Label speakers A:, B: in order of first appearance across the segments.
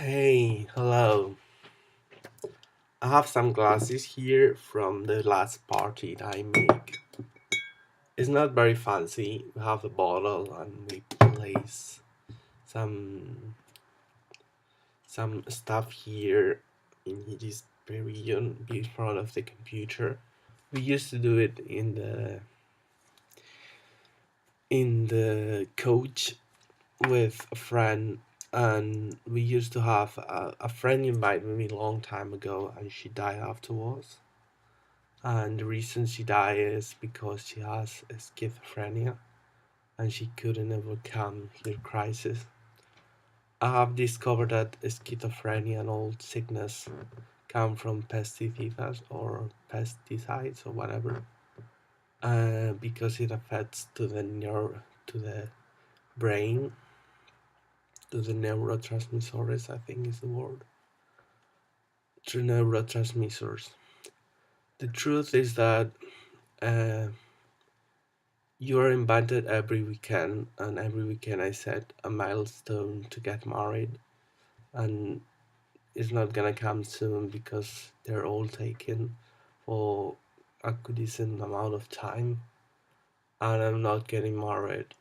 A: Hey, hello. I have some glasses here from the last party that I make. It's not very fancy. We have a bottle and we place some some stuff here in this pavilion in front of the computer. We used to do it in the coach with a friend, and we used to have a friend invited me a long time ago and she died afterwards. And the reason she died is because she has schizophrenia and she couldn't overcome her crisis. I have discovered that schizophrenia and all sickness come from pesticides or whatever, because it affects to the brain, to the neurotransmitters. I think is the word. To neurotransmitters. The truth is that uh, you are invited every weekend, and every weekend I set a milestone to get married, and it's not gonna come soon because they're all taken for a decent amount of time, and I'm not getting married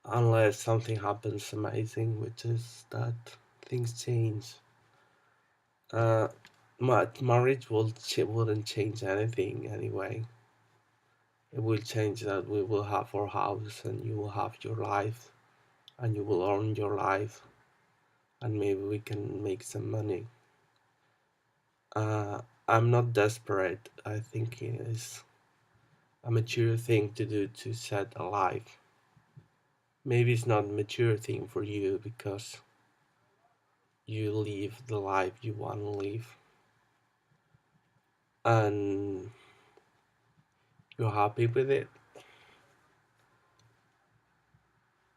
A: unless something happens amazing, which is that things change. Uh, marriage wouldn't change anything anyway. It will change that we will have our house and you will have your life and you will earn your life and maybe we can make some money. I'm not desperate. I think it is a mature thing to do to set a life. Maybe it's not a mature thing for you because you live the life you want to live and you're happy with it.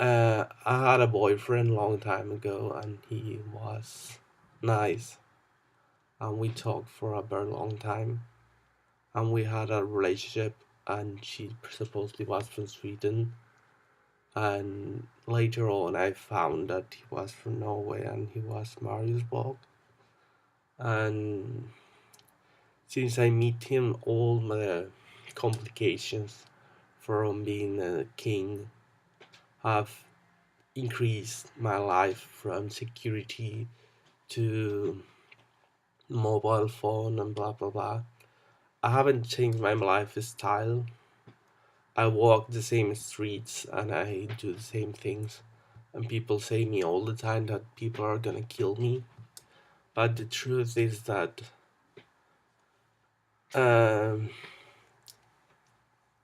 A: I had a boyfriend long time ago and he was nice and we talked for a very long time and we had a relationship and she supposedly was from Sweden. And later on, I found that he was from Norway and he was Mariusborg. And since I meet him, all the complications from being a king have increased my life from security to mobile phone and blah blah blah. I haven't changed my lifestyle. I walk the same streets and I do the same things. And people say me all the time that people are gonna kill me. But the truth is that um,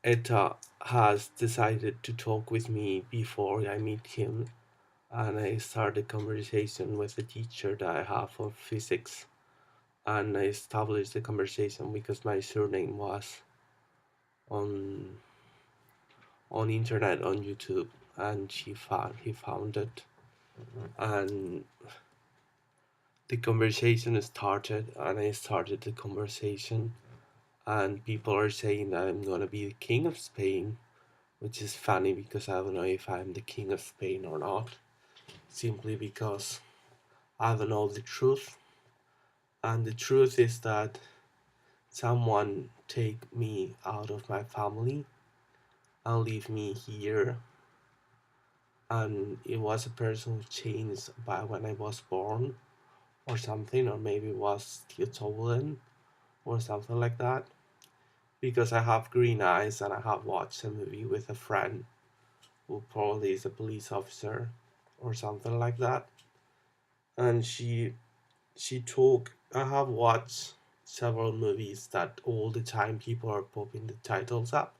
A: Eta has decided to talk with me before I meet him. And I start a conversation with the teacher that I have for physics. And I established the conversation because my surname was on internet on YouTube, and he found it, and the conversation started, and I started the conversation, and people are saying that I'm gonna be the king of Spain, which is funny because I don't know if I'm the king of Spain or not, simply because I don't know the truth, and the truth is that someone take me out of my family and leave me here, and it was a person who changed by when I was born or something, or maybe it was still stolen or something like that. Because I have green eyes and I have watched a movie with a friend who probably is a police officer or something like that. And she took I have watched several movies that all the time people are popping the titles up.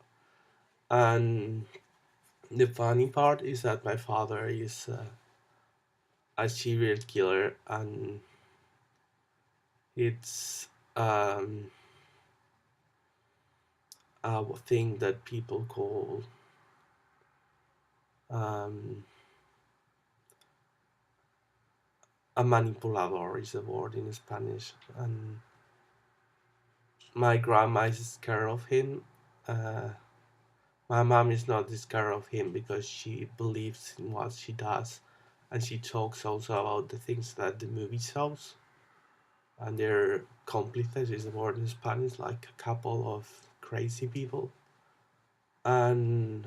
A: And the funny part is that my father is a serial killer, and it's a thing that people call um, a manipulador is a word in Spanish, and my grandma is scared of him. Uh, my mom is not scared of him because she believes in what she does, and she talks also about the things that the movie shows, and they're cómplices is the word in Spanish, like a couple of crazy people. And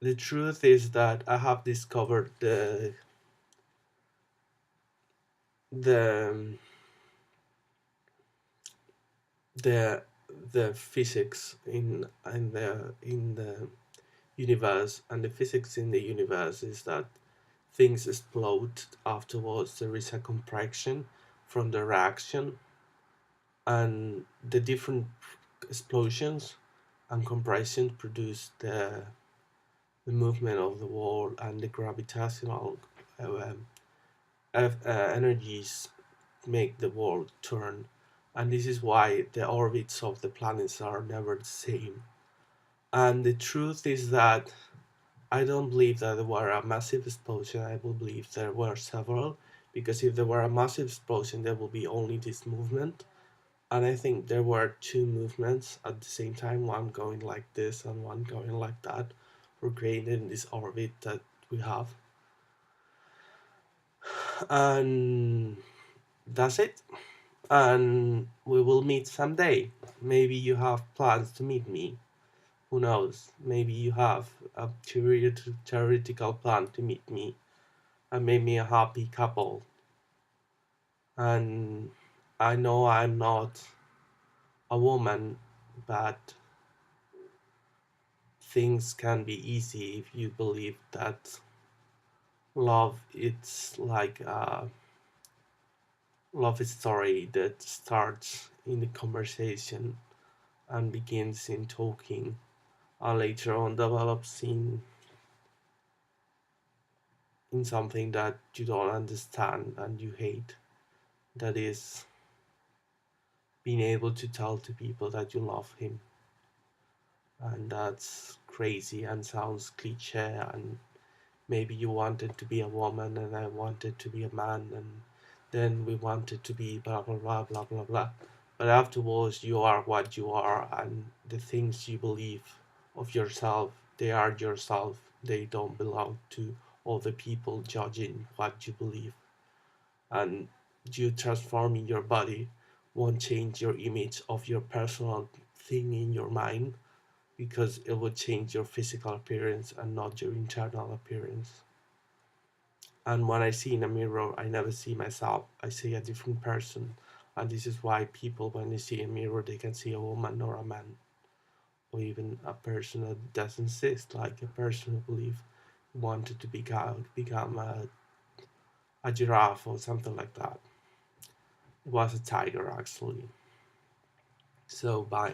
A: the truth is that I have discovered the the the physics in the universe, and the physics in the universe is that things explode afterwards. There is a compression from the reaction, and the different explosions and compression produce the movement of the world, and the gravitational um, energies make the world turn. And this is why the orbits of the planets are never the same. And the truth is that I don't believe that there were a massive explosion. I believe there were several, because if there were a massive explosion, there will be only this movement. And I think there were two movements at the same time, one going like this and one going like that, for creating this orbit that we have. And that's it. And we will meet someday. Maybe you have plans to meet me. Who knows? Maybe you have a theoretical plan to meet me and make me a happy couple. And I know I'm not a woman, but things can be easy if you believe that love it's like a love story that starts in the conversation and begins in talking and later on develops in something that you don't understand and you hate. That is being able to tell to people that you love him. And that's crazy and sounds cliche, and maybe you wanted to be a woman and I wanted to be a man, and then we wanted to be blah blah blah blah blah blah. But afterwards you are what you are, and the things you believe of yourself, they are yourself. They don't belong to other people judging what you believe. And you transforming your body won't change your image of your personal thing in your mind, because it will change your physical appearance and not your internal appearance. And when I see in a mirror, I never see myself. I see a different person. And this is why people, when they see a mirror, they can see a woman or a man, or even a person that doesn't exist, like a person who believe wanted to become a giraffe or something like that. It was a tiger, actually. So, bye.